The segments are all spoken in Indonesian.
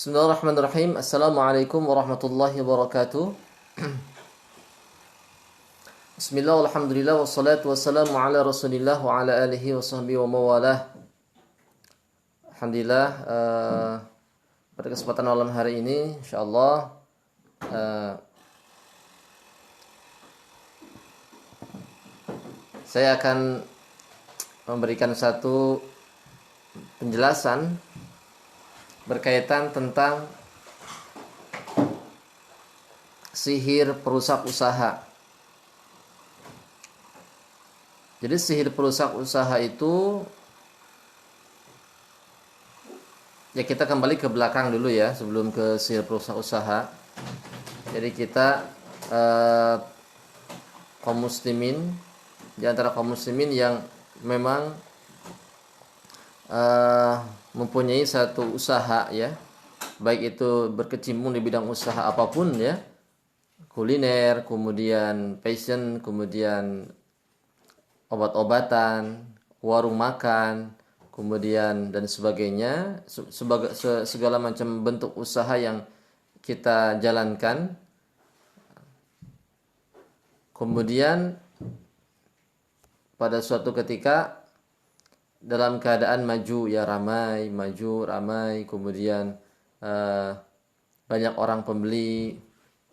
Bismillahirrahmanirrahim. Assalamualaikum warahmatullahi wabarakatuh. Bismillah, alhamdulillah, wassalatu wassalamu ala rasulillah wa ala alihi wa sahbihi wa mawalah. Alhamdulillah, pada kesempatan malam hari ini insyaallah saya akan memberikan satu penjelasan berkaitan tentang sihir perusak usaha. Jadi sihir perusak usaha itu, ya kita kembali ke belakang dulu ya sebelum ke sihir perusak usaha. Jadi kita kaum muslimin, di antara kaum muslimin yang memang mempunyai satu usaha ya, baik itu berkecimpung di bidang usaha apapun ya, kuliner, kemudian fashion, kemudian obat-obatan, warung makan, kemudian dan sebagainya, segala macam bentuk usaha yang kita jalankan. Kemudian pada suatu ketika dalam keadaan maju ya, ramai, kemudian banyak orang pembeli,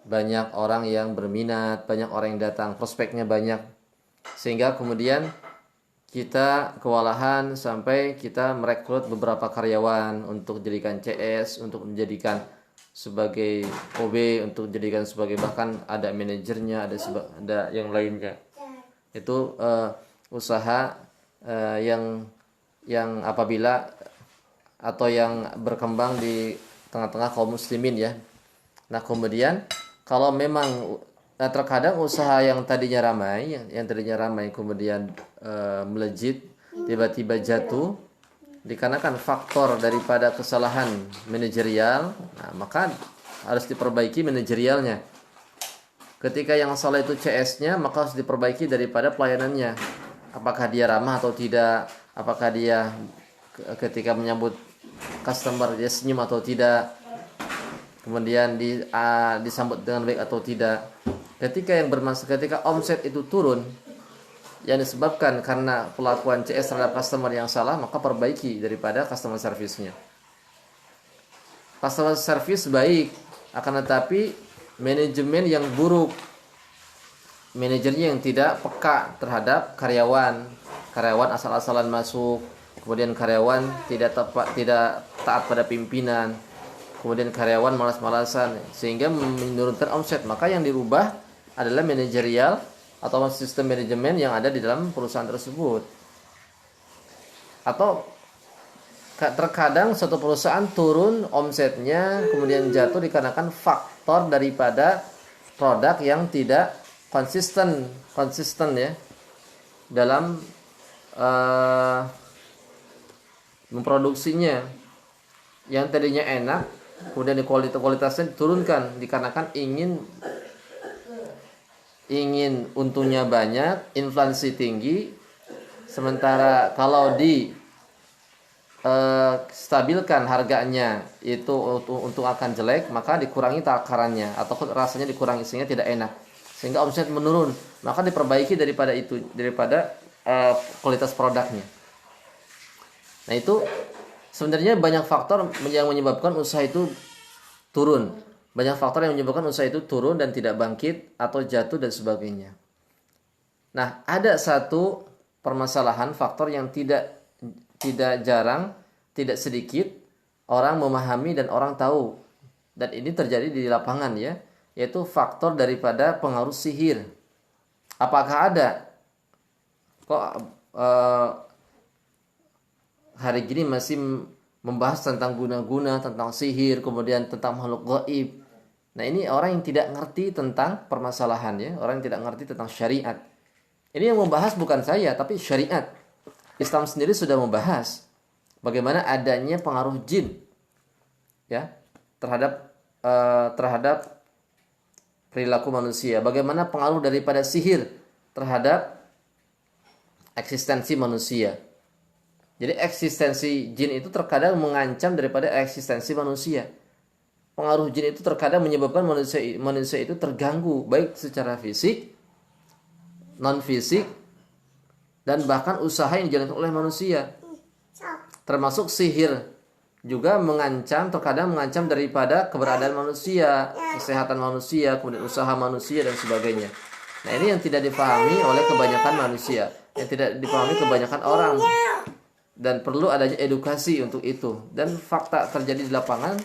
banyak orang yang berminat, banyak orang yang datang, prospeknya banyak, sehingga kemudian kita kewalahan sampai kita merekrut beberapa karyawan untuk dijadikan CS, untuk menjadikan sebagai OB, untuk dijadikan sebagai, bahkan ada manajernya, ada yang lainnya. Itu usaha yang apabila atau yang berkembang di tengah-tengah kaum muslimin ya. Nah kemudian kalau memang terkadang usaha yang tadinya ramai kemudian melejit, tiba-tiba jatuh dikarenakan faktor daripada kesalahan manajerial, nah, maka harus diperbaiki manajerialnya. Ketika yang salah itu CS-nya, maka harus diperbaiki daripada pelayanannya. Apakah dia ramah atau tidak, apakah dia ketika menyambut customer dia senyum atau tidak, kemudian disambut dengan baik atau tidak. Ketika omset itu turun yang disebabkan karena pelakuan CS terhadap customer yang salah, maka perbaiki daripada customer service-nya. Customer service baik, akan tetapi manajemen yang buruk, manajernya yang tidak peka terhadap karyawan asal-asalan masuk, kemudian karyawan tidak taat pada pimpinan, kemudian karyawan malas-malasan sehingga menurunkan omset. Maka yang dirubah adalah manajerial atau sistem manajemen yang ada di dalam perusahaan tersebut. Atau terkadang suatu perusahaan turun omsetnya, kemudian jatuh dikarenakan faktor daripada produk yang tidak konsisten ya dalam memproduksinya. Yang tadinya enak, kemudian kualitasnya diturunkan dikarenakan ingin untungnya banyak, inflasi tinggi. Sementara kalau stabilkan harganya itu untuk akan jelek, maka dikurangi takarannya atau rasanya dikurangi sehingga tidak enak. sehingga omset menurun, maka diperbaiki daripada itu, daripada kualitas produknya. Nah, itu sebenarnya banyak faktor yang menyebabkan usaha itu turun. Banyak faktor yang menyebabkan usaha itu turun dan tidak bangkit atau jatuh dan sebagainya. Nah, ada satu permasalahan faktor yang tidak jarang, tidak sedikit orang memahami dan orang tahu. Dan ini terjadi di lapangan ya, yaitu faktor daripada pengaruh sihir. Apakah ada? Kok hari gini masih membahas tentang guna-guna, tentang sihir, kemudian tentang makhluk gaib. Nah, ini orang yang tidak ngerti tentang permasalahan ya, orang yang tidak ngerti tentang syariat. Ini yang membahas bukan saya, tapi syariat. Islam sendiri sudah membahas bagaimana adanya pengaruh jin ya terhadap perilaku manusia, bagaimana pengaruh daripada sihir terhadap eksistensi manusia. Jadi eksistensi jin itu terkadang mengancam daripada eksistensi manusia. Pengaruh jin itu terkadang menyebabkan manusia itu terganggu baik secara fisik, non fisik, dan bahkan usaha yang dijalankan oleh manusia. Termasuk sihir juga terkadang mengancam daripada keberadaan manusia, kesehatan manusia, kemudian usaha manusia dan sebagainya. Nah, ini yang tidak dipahami oleh kebanyakan manusia, yang tidak dipahami kebanyakan orang. Dan perlu adanya edukasi untuk itu. Dan fakta terjadi di lapangan,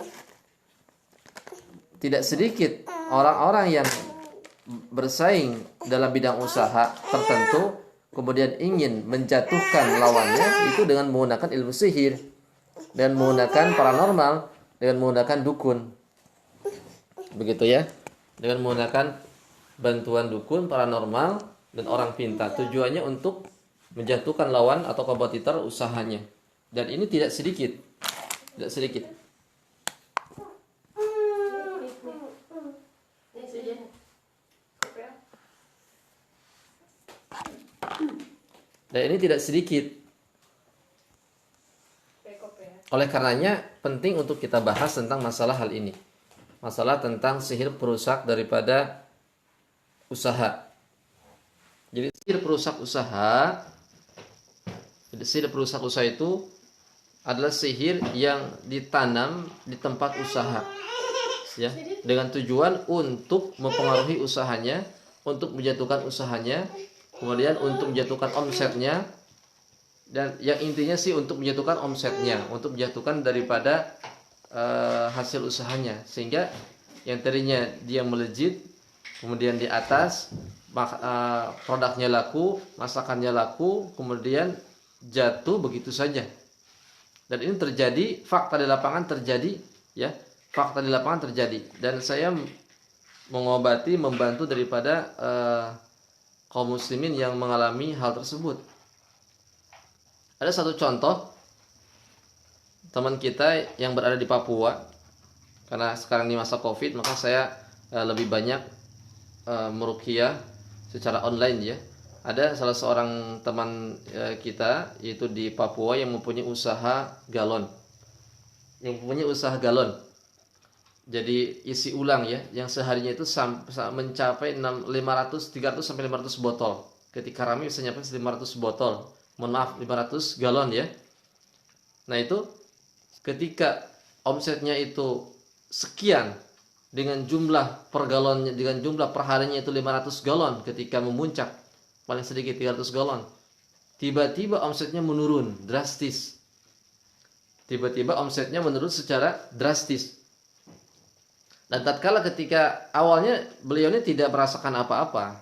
tidak sedikit orang-orang yang bersaing dalam bidang usaha tertentu kemudian ingin menjatuhkan lawannya itu dengan menggunakan ilmu sihir, dan menggunakan paranormal, dengan menggunakan dukun. Begitu ya. Dengan menggunakan bantuan dukun, paranormal, dan orang pintar. Tujuannya untuk menjatuhkan lawan atau kompetitor usahanya. Dan ini tidak sedikit. Tidak sedikit. Dan ini tidak sedikit. Oleh karenanya penting untuk kita bahas tentang masalah hal ini. Masalah tentang sihir perusak daripada usaha. Jadi sihir perusak usaha itu adalah sihir yang ditanam di tempat usaha, ya, dengan tujuan untuk mempengaruhi usahanya, untuk menjatuhkan usahanya, kemudian untuk menjatuhkan omsetnya, dan yang intinya sih untuk menjatuhkan omsetnya, untuk menjatuhkan daripada hasil usahanya, sehingga yang tadinya dia melejit, kemudian di atas produknya laku, masakannya laku, kemudian jatuh begitu saja. Dan ini terjadi, fakta di lapangan terjadi, ya, fakta di lapangan terjadi. Dan saya membantu daripada kaum muslimin yang mengalami hal tersebut. Ada satu contoh teman kita yang berada di Papua, karena sekarang di masa Covid, maka saya lebih banyak meruqyah secara online ya. Ada salah seorang teman kita yaitu di Papua yang mempunyai usaha galon. Jadi isi ulang ya, yang seharinya itu mencapai 300 sampai 500 botol. Ketika ramai bisa nyampe 500 botol. Mohon maaf, 500 galon ya. Nah, itu ketika omsetnya itu sekian, dengan jumlah per galonnya, dengan jumlah per harinya itu 500 galon, ketika memuncak paling sedikit 300 galon, tiba-tiba omsetnya menurun drastis. Tiba-tiba omsetnya menurun secara drastis. Dan tatkala ketika awalnya beliau ini tidak merasakan apa-apa,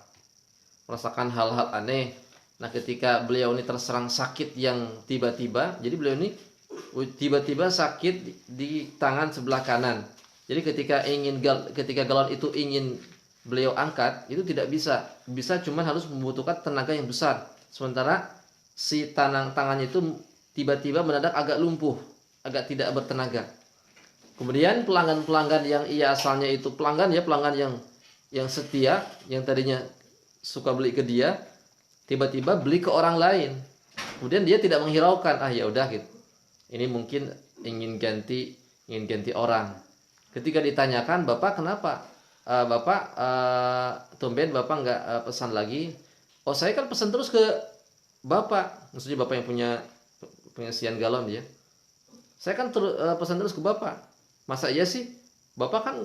merasakan hal-hal aneh. Nah, ketika beliau ini terserang sakit yang tiba-tiba, jadi beliau ini tiba-tiba sakit di tangan sebelah kanan. Jadi ketika galon itu ingin beliau angkat, itu tidak bisa cuman harus membutuhkan tenaga yang besar. Sementara si tangannya itu tiba-tiba mendadak agak lumpuh, agak tidak bertenaga. Kemudian pelanggan-pelanggan yang asalnya itu pelanggan yang setia, yang tadinya suka beli ke dia, tiba-tiba beli ke orang lain. Kemudian dia tidak menghiraukan, ya udah gitu. Ini mungkin ingin ganti orang. Ketika ditanyakan, "Bapak kenapa?" Bapak tumben Bapak nggak pesan lagi. Oh, saya kan pesan terus ke Bapak. Maksudnya Bapak yang punya pengisian galon ya. Saya kan pesan terus ke Bapak. Masa iya sih? Bapak kan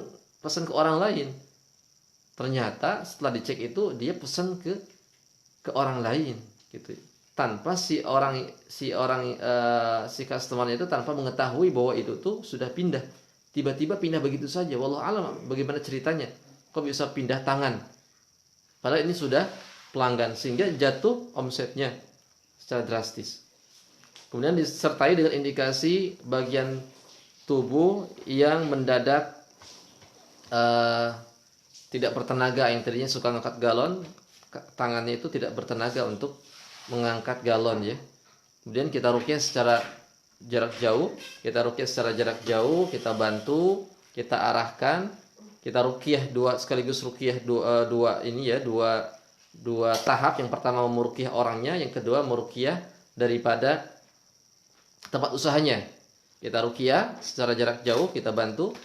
pesan ke orang lain. Ternyata setelah dicek itu dia pesan ke orang lain gitu. Tanpa si customer itu tanpa mengetahui bahwa itu tuh sudah pindah. Tiba-tiba pindah begitu saja. Wallahu alam bagaimana ceritanya? Kok bisa pindah tangan? Padahal ini sudah pelanggan sehingga jatuh omsetnya secara drastis. Kemudian disertai dengan indikasi bagian tubuh yang mendadak tidak bertenaga, yang tadinya suka ngangkat galon, tangannya itu tidak bertenaga untuk mengangkat galon ya. Kemudian kita ruqyah secara jarak jauh, kita bantu, kita arahkan, kita ruqyah sekaligus ruqyah dua tahap. Yang pertama meruqyah orangnya, yang kedua meruqyah daripada tempat usahanya. Kita ruqyah secara jarak jauh, kita bantu.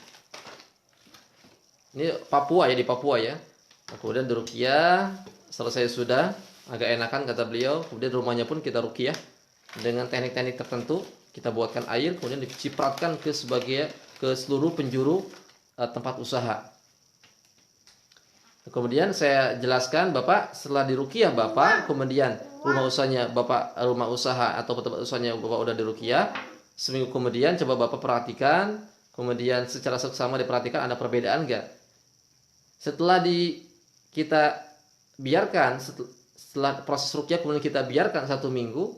Ini Papua ya, di Papua ya. Kemudian diruqyah, selesai sudah, agak enakan kata beliau. Kemudian rumahnya pun kita ruqyah dengan teknik-teknik tertentu. Kita buatkan air, kemudian dicipratkan ke seluruh penjuru tempat usaha. Kemudian saya jelaskan, Bapak setelah diruqyah Bapak, kemudian rumah usaha atau tempat usahanya Bapak udah diruqyah, seminggu kemudian coba Bapak perhatikan, kemudian secara seksama diperhatikan ada perbedaan enggak? Setelah kita biarkan, setelah proses ruqyah kemudian kita biarkan 1 minggu,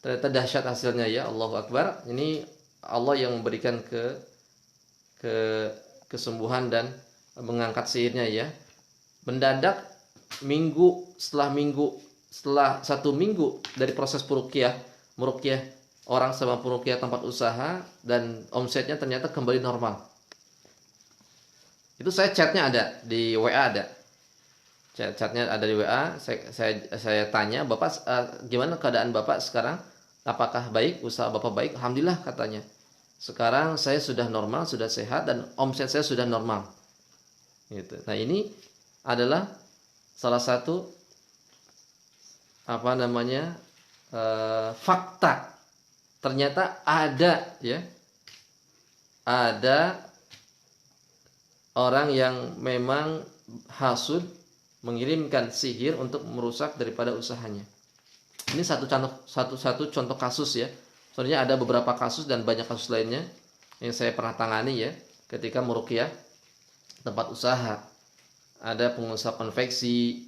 ternyata dahsyat hasilnya ya, Allahu Akbar. Ini Allah yang memberikan kesembuhan dan mengangkat sihirnya ya. Mendadak setelah 1 minggu dari proses meruqyah orang sama meruqyah tempat usaha, dan omsetnya ternyata kembali normal. Itu chatnya ada di WA, ada chatnya ada di WA. Saya tanya, Bapak gimana keadaan Bapak sekarang? Apakah baik, usaha Bapak baik? Alhamdulillah katanya. Sekarang saya sudah normal, sudah sehat, dan omset saya sudah normal. Gitu. Nah, ini adalah salah satu fakta. Ternyata ada orang yang memang hasud mengirimkan sihir untuk merusak daripada usahanya. Ini satu contoh kasus ya. Sebenarnya ada beberapa kasus dan banyak kasus lainnya yang saya pernah tangani ya, ketika meruqyah tempat usaha. Ada pengusaha konveksi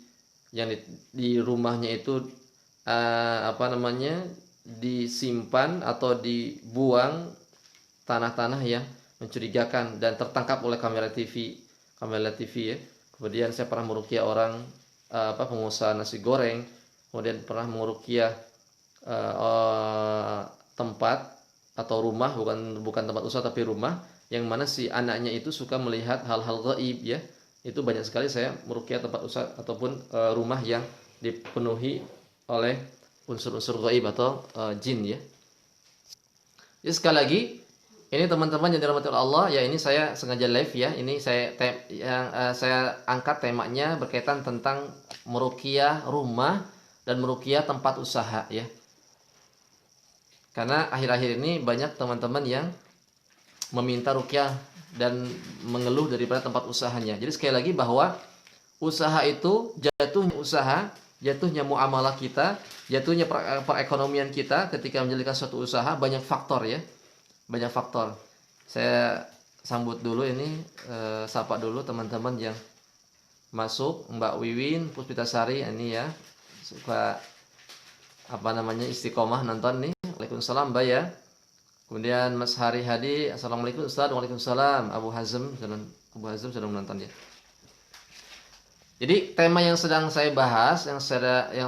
yang di rumahnya itu disimpan atau dibuang tanah-tanah yang mencurigakan dan tertangkap oleh kamera TV ya. Kemudian saya pernah meruqyah orang pengusaha nasi goreng, kemudian pernah meruqyah tempat atau rumah, bukan tempat usaha tapi rumah, yang mana si anaknya itu suka melihat hal-hal gaib ya. Itu banyak sekali saya meruqyah tempat usaha ataupun rumah yang dipenuhi oleh unsur-unsur gaib atau jin ya. Jadi sekali lagi, ini teman-teman yang dirahmati Allah ya, ini saya sengaja live ya. Ini saya angkat temanya berkaitan tentang meruqyah rumah dan meruqyah tempat usaha ya. Karena akhir-akhir ini banyak teman-teman yang meminta ruqyah dan mengeluh daripada tempat usahanya. Jadi sekali lagi bahwa usaha itu jatuhnya muamalah kita, jatuhnya perekonomian kita ketika menjalankan suatu usaha banyak faktor ya. Banyak faktor. Saya sambut dulu ini, sapa dulu teman-teman yang masuk. Mbak Wiwin Puspitasari ini ya, suka istiqomah nonton nih. Waalaikumsalam Mbak ya. Kemudian Mas Hari Hadi, Assalamualaikum Ustaz. Waalaikumsalam. Abu Hazm sedang menonton ya. Jadi tema yang sedang saya bahas, yang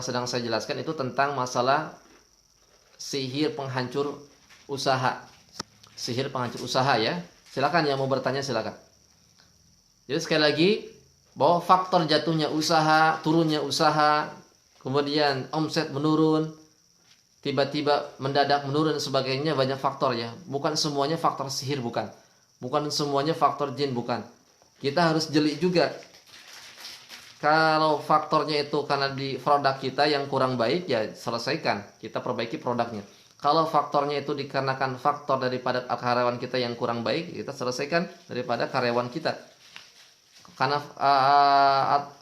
sedang saya jelaskan itu tentang masalah sihir penghancur usaha. Sihir penghancur usaha ya. Silakan yang mau bertanya silakan. Jadi sekali lagi, bahwa faktor jatuhnya usaha, turunnya usaha, kemudian omset menurun, tiba-tiba mendadak menurun dan sebagainya, banyak faktor ya. Bukan semuanya faktor sihir, bukan semuanya faktor jin, bukan. kita harus jeli juga. Kalau faktornya itu karena di produk kita yang kurang baik, ya selesaikan, kita perbaiki produknya. Kalau faktornya itu dikarenakan faktor daripada karyawan kita yang kurang baik, kita selesaikan daripada karyawan kita. Karena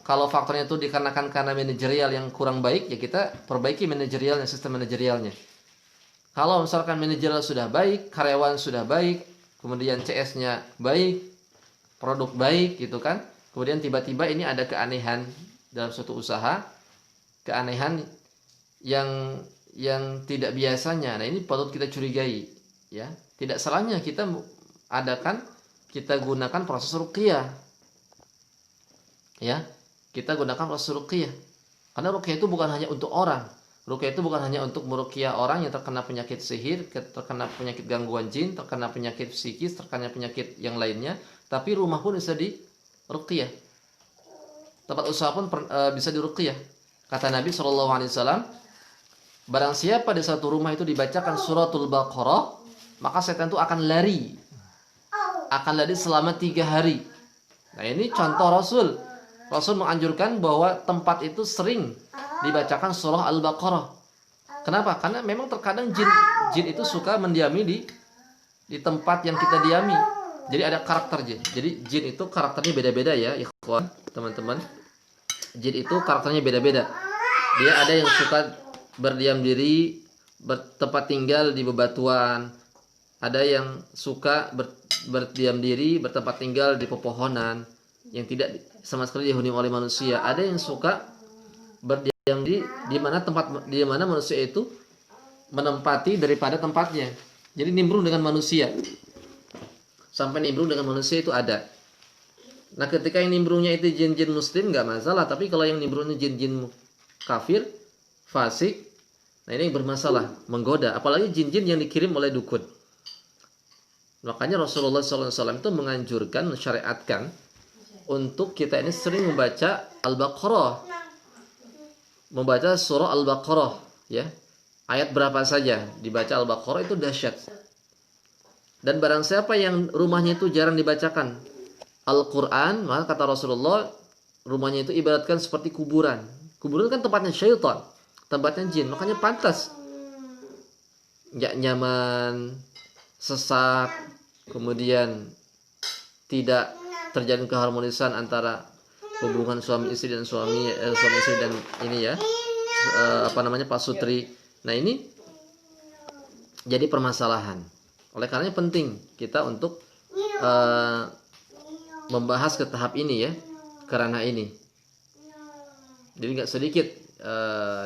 kalau faktornya itu dikarenakan karena manajerial yang kurang baik, ya kita perbaiki manajerialnya, sistem manajerialnya. Kalau misalkan manajerial sudah baik, karyawan sudah baik, kemudian CS-nya baik, produk baik gitu kan. Kemudian tiba-tiba ini ada keanehan dalam suatu usaha, keanehan yang tidak biasanya. Nah, ini patut kita curigai, ya. Tidak salahnya kita gunakan proses ruqyah. Ya. Kita gunakan proses ruqyah. Karena ruqyah itu bukan hanya untuk orang. Ruqyah itu bukan hanya untuk meruqyah orang yang terkena penyakit sihir, terkena penyakit gangguan jin, terkena penyakit psikis, terkena penyakit yang lainnya, tapi rumah pun bisa diruqyah. Tempat usaha pun bisa diruqyah. Kata Nabi SAW, barang siapa di satu rumah itu dibacakan suratul Baqarah, maka setan itu akan lari. Akan lari selama 3 hari. Nah, ini contoh Rasul. Rasul menganjurkan bahwa tempat itu sering dibacakan surah Al-Baqarah. Kenapa? Karena memang terkadang jin itu suka mendiami di tempat yang kita diami. Jadi ada karakter jin. Jadi jin itu karakternya beda-beda ya, ikhwan, teman-teman. Jin itu karakternya beda-beda. Dia ada yang suka berdiam diri, bertempat tinggal di bebatuan. Ada yang suka berdiam diri, bertempat tinggal di pepohonan yang tidak sama sekali dihuni oleh manusia. Ada yang suka berdiam di mana manusia itu menempati daripada tempatnya. Jadi nimbrung dengan manusia. Sampai nimbrung dengan manusia itu ada. Nah, ketika yang nimbrungnya itu jin-jin muslim nggak masalah, tapi kalau yang nimbrungnya jin-jin kafir, fasik, nah ini bermasalah, menggoda. Apalagi jin-jin yang dikirim oleh dukun. Makanya Rasulullah SAW itu menganjurkan, mensyariatkan untuk kita ini sering membaca Al-Baqarah, membaca surah Al-Baqarah, ya, ayat berapa saja dibaca Al-Baqarah itu dahsyat. Dan barang siapa yang rumahnya itu jarang dibacakan Al-Quran, maka kata Rasulullah, rumahnya itu ibaratkan seperti kuburan. Kuburan kan tempatnya syaitan, tempatnya jin, makanya pantas nggak nyaman, sesak, kemudian tidak terjadi keharmonisan antara hubungan suami istri dan suami istri dan ini ya, pasutri. Nah, ini jadi permasalahan. Oleh karenanya penting kita untuk membahas ke tahap ini ya, karena ini. Jadi nggak sedikit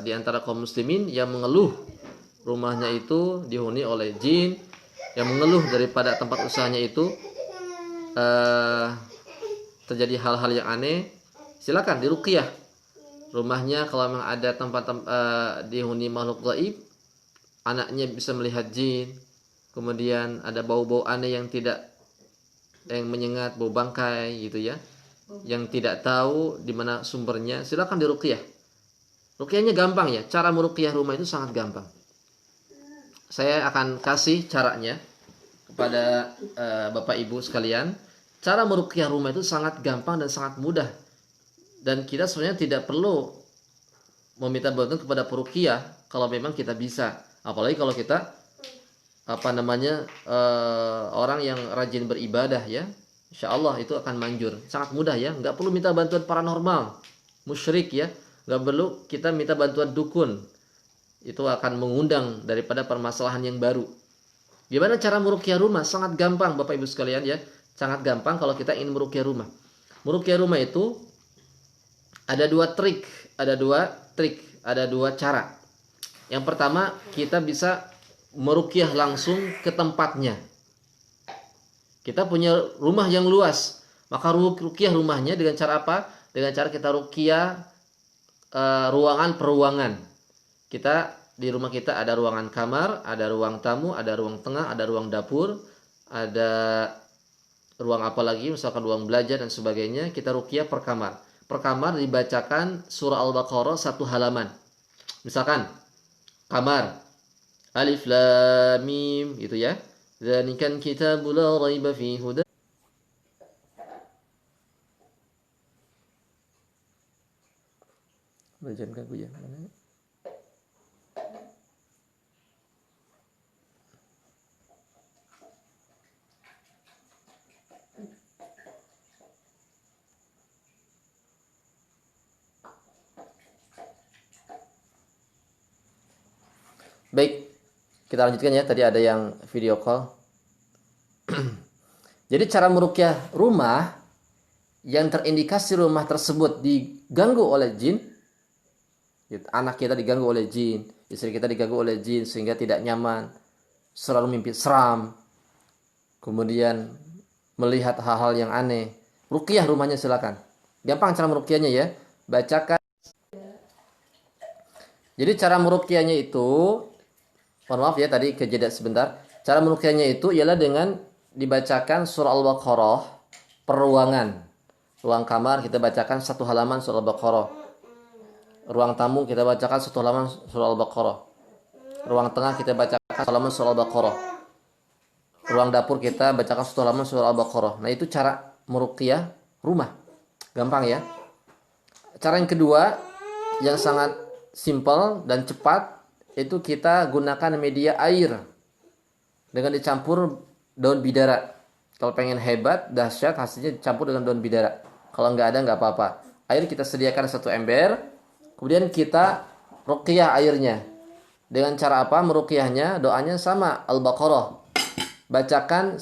di antara kaum muslimin yang mengeluh rumahnya itu dihuni oleh jin, yang mengeluh daripada tempat usahanya itu terjadi hal-hal yang aneh. Silakan diruqyah rumahnya. Kalau memang ada tempat dihuni makhluk gaib, anaknya bisa melihat jin, kemudian ada bau-bau aneh yang menyengat, bau bangkai gitu ya, yang tidak tahu di mana sumbernya, silakan diruqyah. Ruqyahnya gampang ya, cara meruqyah rumah itu sangat gampang. Saya akan kasih caranya kepada Bapak Ibu sekalian. Cara meruqyah rumah itu sangat gampang dan sangat mudah. Dan kita sebenarnya tidak perlu meminta bantuan kepada peruqyah kalau memang kita bisa. Apalagi kalau kita orang yang rajin beribadah ya, insya Allah itu akan manjur. Sangat mudah ya, nggak perlu minta bantuan paranormal, musyrik ya, nggak perlu kita minta bantuan dukun. Itu akan mengundang daripada permasalahan yang baru. Gimana cara meruqyah rumah? Sangat gampang Bapak Ibu sekalian ya, sangat gampang kalau kita ingin meruqyah rumah. Meruqyah rumah itu ada dua trik, ada dua cara. Yang pertama, kita bisa meruqyah langsung ke tempatnya. Kita punya rumah yang luas, maka ruqyah rumahnya dengan cara apa? Dengan cara kita ruqyah ruangan per ruangan. Kita di rumah kita ada ruangan kamar, ada ruang tamu, ada ruang tengah, ada ruang dapur, ada ruang apa lagi, misalkan ruang belajar dan sebagainya. Kita ruqyah per kamar. Per kamar dibacakan surah Al-Baqarah 1 halaman. Misalkan kamar Alif Lam Mim gitu ya. Dzalikal kitabul la raiba fihi hudan. jangan ganggu ya. Mana? Baik, kita lanjutkan ya. Tadi ada yang video call. Jadi cara meruqyah rumah yang terindikasi rumah tersebut diganggu oleh jin, anak kita diganggu oleh jin, istri kita diganggu oleh jin sehingga tidak nyaman, selalu mimpi seram, kemudian melihat hal-hal yang aneh. Ruqyah rumahnya silakan. Gampang cara meruqyahnya ya. Bacakan. Jadi cara meruqyahnya itu, mohon maaf ya tadi kejeda sebentar. Cara meruqyahnya itu ialah dengan dibacakan surah Al-Baqarah per ruangan. Ruang kamar kita bacakan satu halaman surah Al-Baqarah. Ruang tamu kita bacakan satu halaman surah Al-Baqarah. Ruang tengah kita bacakan satu halaman surah Al-Baqarah. Ruang dapur kita bacakan satu halaman surah Al-Baqarah. Nah, itu cara meruqyah rumah. Gampang ya. Cara yang kedua yang sangat simpel dan cepat itu kita gunakan media air dengan dicampur daun bidara. Kalau pengen hebat, dahsyat, hasilnya dicampur dengan daun bidara. Kalau nggak ada nggak apa-apa. Air kita sediakan satu ember, kemudian kita ruqyah airnya. Dengan cara apa meruqyahnya? Doanya sama, Al-Baqarah. Bacakan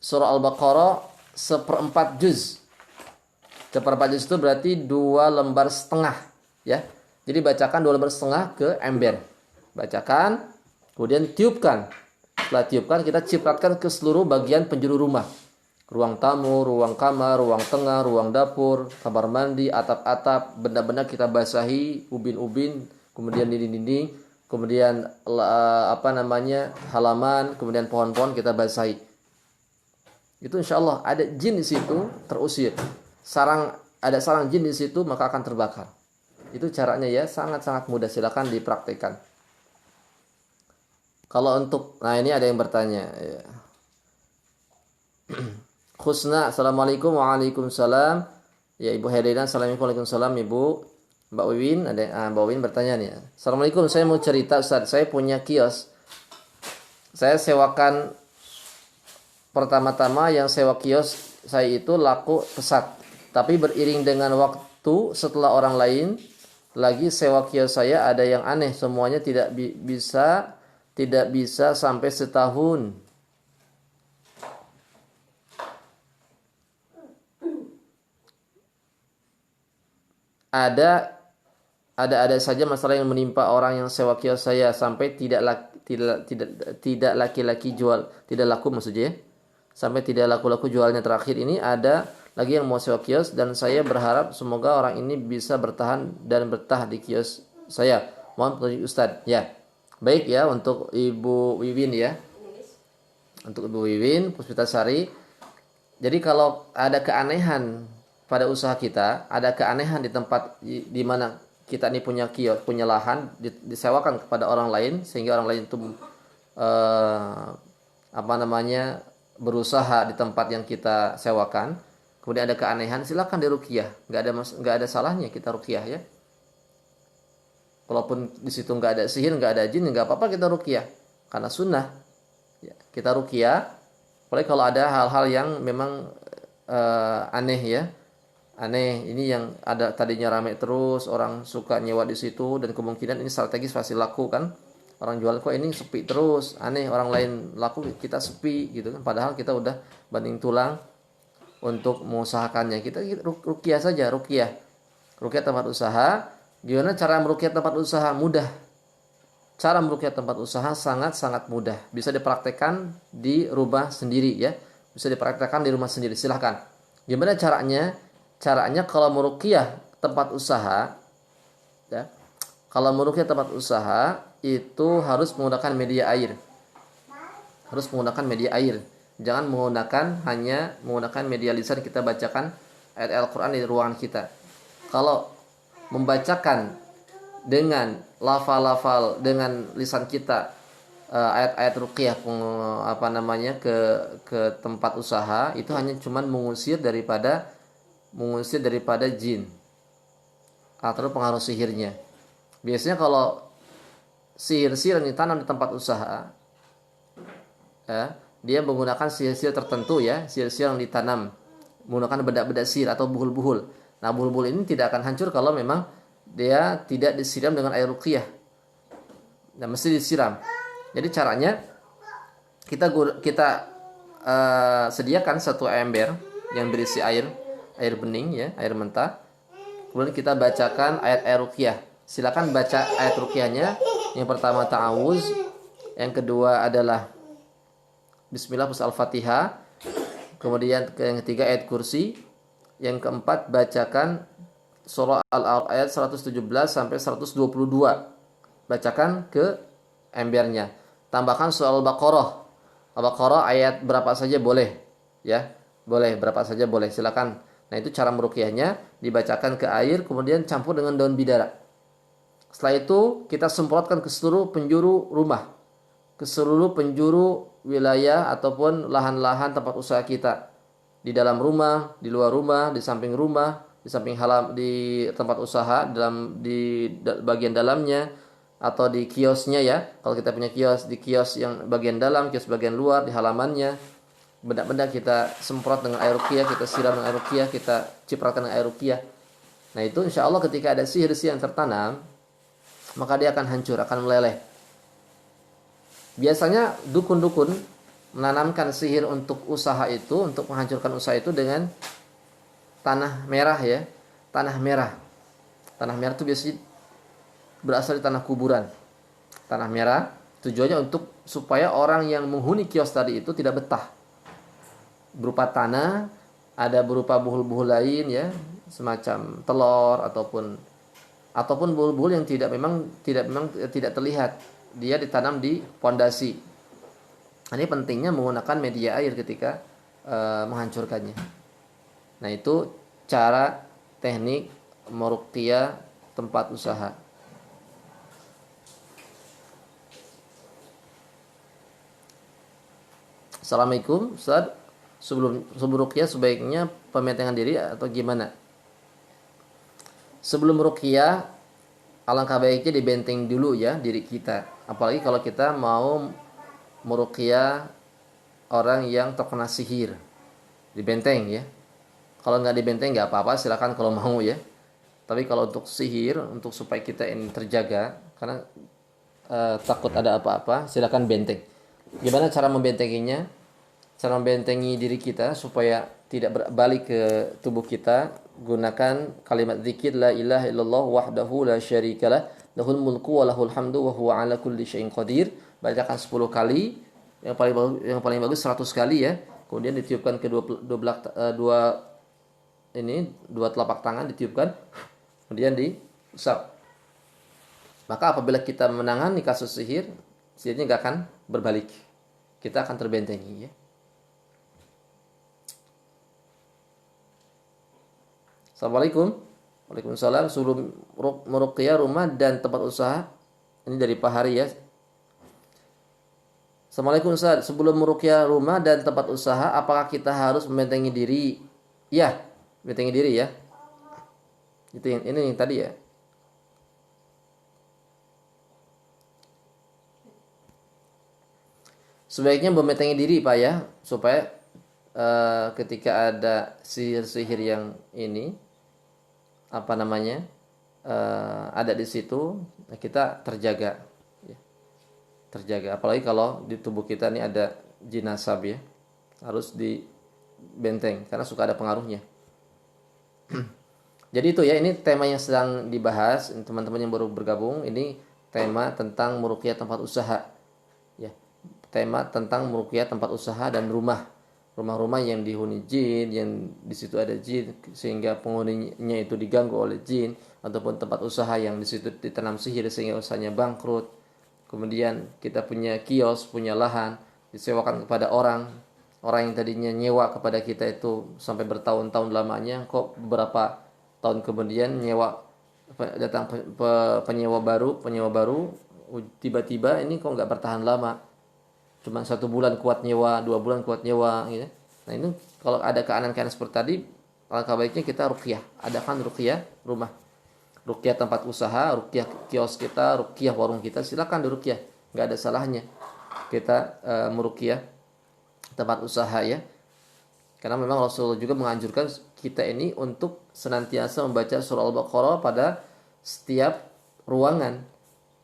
surah Al-Baqarah seperempat juz. Seperempat juz itu berarti 2 lembar setengah, ya. Jadi bacakan 2 lembar setengah ke ember. Bacakan, kemudian tiupkan. Setelah tiupkan, kita cipratkan ke seluruh bagian penjuru rumah. Ruang tamu, ruang kamar, ruang tengah, ruang dapur, kamar mandi, atap-atap, benda-benda kita basahi, ubin-ubin, kemudian dinding-dinding, kemudian halaman, kemudian pohon-pohon kita basahi. Itu insya Allah ada jin di situ terusir. Ada sarang jin di situ maka akan terbakar. Itu caranya ya, sangat-sangat mudah, silakan dipraktikkan. Kalau untuk, nah ini ada yang bertanya. Ya. Khusna, assalamualaikum, waalaikumsalam. Ya Ibu Herina, assalamualaikum, waalaikumsalam Ibu. Mbak Wiwin, Mbak Wiwin bertanya nih. Assalamualaikum, saya mau cerita Ustaz, saya punya kios. Saya sewakan, pertama-tama yang sewa kios saya itu laku pesat. Tapi beriring dengan waktu setelah orang lain lagi sewa kios saya ada yang aneh, semuanya tidak bisa sampai setahun. Ada saja masalah yang menimpa orang yang sewa kios saya sampai tidak laku maksudnya ya. Sampai tidak laku jualnya. Terakhir ini ada lagi yang mau sewa kios dan saya berharap semoga orang ini bisa bertahan dan betah di kios saya. Mohon petunjuk Ustadz. Ya. Baik ya untuk Ibu Wiwin ya. Untuk Ibu Wiwin Puspitasari. Jadi kalau ada keanehan pada usaha kita, ada keanehan di tempat di mana kita ini punya kios, punya lahan disewakan kepada orang lain sehingga orang lain itu berusaha di tempat yang kita sewakan. Kemudian ada keanehan, silakan diruqyah. Enggak ada salahnya kita ruqyah ya. Walaupun di situ enggak ada sihir, enggak ada jin, enggak apa-apa kita ruqyah. Karena sunnah. Ya, kita ruqyah. Apalagi kalau ada hal-hal yang memang aneh ya. Aneh, ini yang ada tadinya ramai terus, orang suka nyewa di situ dan kemungkinan ini strategis pasti laku kan. Orang jual kok ini sepi terus, aneh, orang lain laku kita sepi gitu kan. Padahal kita udah banting tulang untuk mengusahakannya. Kita ruqyah saja, ruqyah tempat usaha. Gimana cara meruqyah tempat usaha? Mudah. Cara meruqyah tempat usaha sangat-sangat mudah. Bisa dipraktekkan di rumah sendiri ya. Bisa dipraktekkan di rumah sendiri. Silahkan. Gimana caranya? Caranya kalau meruqyah tempat usaha ya. Kalau meruqyah tempat usaha itu harus menggunakan media air. Harus menggunakan media air. Jangan hanya menggunakan media lisan kita bacakan ayat Al-Quran di ruangan kita. Kalau membacakan dengan lafal-lafal dengan lisan kita ayat-ayat ruqyah ke tempat usaha itu hanya cuman mengusir daripada jin atau pengaruh sihirnya. Biasanya kalau sihir-sihir yang ditanam di tempat usaha, ya, dia menggunakan sihir-sihir tertentu ya, sihir-sihir yang ditanam menggunakan bedak-bedak sihir atau buhul-buhul. Nah, buhul-buhul ini tidak akan hancur kalau memang dia tidak disiram dengan air ruqyah. Nah, mesti disiram. Jadi caranya kita sediakan satu ember yang berisi air bening ya, air mentah. Kemudian kita bacakan ayat-ayat ruqyah. Silakan baca ayat ruqyahnya. Yang pertama ta'awuz, yang kedua adalah bismillah plus al-fatihah. Kemudian yang ketiga ayat kursi. Yang keempat bacakan surah Al-A'raf ayat 117 sampai 122. Bacakan ke embernya. Tambahkan surah Al-Baqarah. Al-Baqarah ayat berapa saja boleh, ya. Boleh berapa saja boleh, silakan. Nah, itu cara meruqyahnya, dibacakan ke air kemudian campur dengan daun bidara. Setelah itu kita semprotkan ke seluruh penjuru rumah, ke seluruh penjuru wilayah ataupun lahan-lahan tempat usaha kita. Di dalam rumah, di luar rumah, di samping rumah, di samping di tempat usaha, di bagian dalamnya atau di kiosnya ya. Kalau kita punya kios, di kios yang bagian dalam, kios bagian luar, di halamannya. Benda-benda kita semprot dengan air ruqyah, kita siram dengan air ruqyah, kita cipratan dengan air ruqyah. Nah, itu insya Allah ketika ada sihir-sihir yang tertanam, maka dia akan hancur, akan meleleh. Biasanya dukun-dukun menanamkan sihir untuk usaha itu, untuk menghancurkan usaha itu dengan tanah merah ya. Tanah merah. Tanah merah itu biasanya berasal di tanah kuburan. Tanah merah tujuannya untuk supaya orang yang menghuni kios tadi itu tidak betah. Berupa tanah, ada berupa buhul-buhul lain ya, semacam telur ataupun buhul-buhul yang tidak terlihat. Dia ditanam di pondasi. Ini pentingnya menggunakan media air ketika menghancurkannya. Nah, itu cara teknik meruqyah tempat usaha. Assalamualaikum, Ustaz. Sebelum ruqyah sebaiknya pembentengan diri atau gimana? Sebelum ruqyah alangkah baiknya dibenteng dulu ya diri kita. Apalagi kalau kita mau meruqyah orang yang terkena sihir. Dibenteng ya. Kalau nggak dibenteng nggak apa-apa, silakan kalau mau ya. Tapi kalau untuk sihir, untuk supaya kita ini terjaga, karena takut ada apa-apa, silakan benteng. Gimana cara membentenginya? Cara membentengi diri kita supaya tidak berbalik ke tubuh kita, gunakan kalimat zikir la ilaha illallah wahdahu la syarikalah lahul mulku wa lahul hamdu wa huwa ala kulli syai'in qadir. Bacakan 10 kali, yang paling bagus 100 kali ya. Kemudian ditiupkan ke dua telapak tangan, ditiupkan, kemudian diusap. Maka apabila kita menangani kasus sihir, sihirnya nggak akan berbalik. Kita akan terbentengi ya. Assalamualaikum. Waalaikumsalam. Sebelum meruqyah rumah dan tempat usaha, ini dari Pak Hari ya. Assalamualaikum Ustaz. Sebelum meruqyah rumah dan tempat usaha, apakah kita harus membentengi diri? Ya, membentengi diri ya. Itu yang tadi ya. Sebaiknya membentengi diri Pak ya, supaya ketika ada sihir-sihir yang ini ada di situ, kita terjaga ya. Terjaga, apalagi kalau di tubuh kita ini ada jin nasab ya, harus dibenteng karena suka ada pengaruhnya. Jadi itu ya, ini tema yang sedang dibahas teman-teman yang baru bergabung. Ini tema tentang meruqyah tempat usaha ya, tema tentang meruqyah tempat usaha dan rumah-rumah yang dihuni jin, yang di situ ada jin sehingga penghuninya itu diganggu oleh jin, ataupun tempat usaha yang di situ ditanam sihir sehingga usahanya bangkrut. Kemudian kita punya kios, punya lahan, disewakan kepada orang yang tadinya nyewa kepada kita itu sampai bertahun-tahun lamanya, kok beberapa tahun kemudian datang penyewa baru, tiba-tiba ini kok nggak bertahan lama. Cuma 1 bulan kuat nyewa, 2 bulan kuat nyewa gitu. Nah, ini kalau ada keadaan seperti tadi, alangkah baiknya kita ruqyah, adakan ruqyah rumah. ruqyah tempat usaha, ruqyah kios kita, ruqyah warung kita, silakan diruqyah, nggak ada salahnya kita meruqyah tempat usaha ya. Karena memang Rasulullah juga menganjurkan kita ini untuk senantiasa membaca surah Al-Baqarah pada setiap ruangan.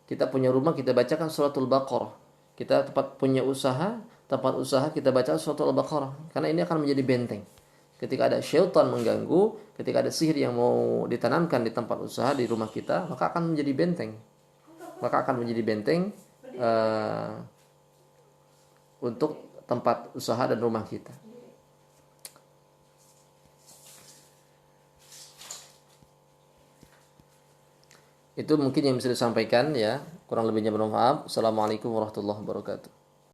Kita punya rumah, kita bacakan suratul Baqarah. Kita punya usaha, tempat usaha kita baca suratul Al-Baqarah. Karena ini akan menjadi benteng. Ketika ada syaitan mengganggu, ketika ada sihir yang mau ditanamkan di tempat usaha, di rumah kita, maka akan menjadi benteng. Maka akan menjadi benteng untuk tempat usaha dan rumah kita. Itu mungkin yang bisa disampaikan ya. Kurang lebihnya mohon maaf. Assalamualaikum warahmatullahi wabarakatuh.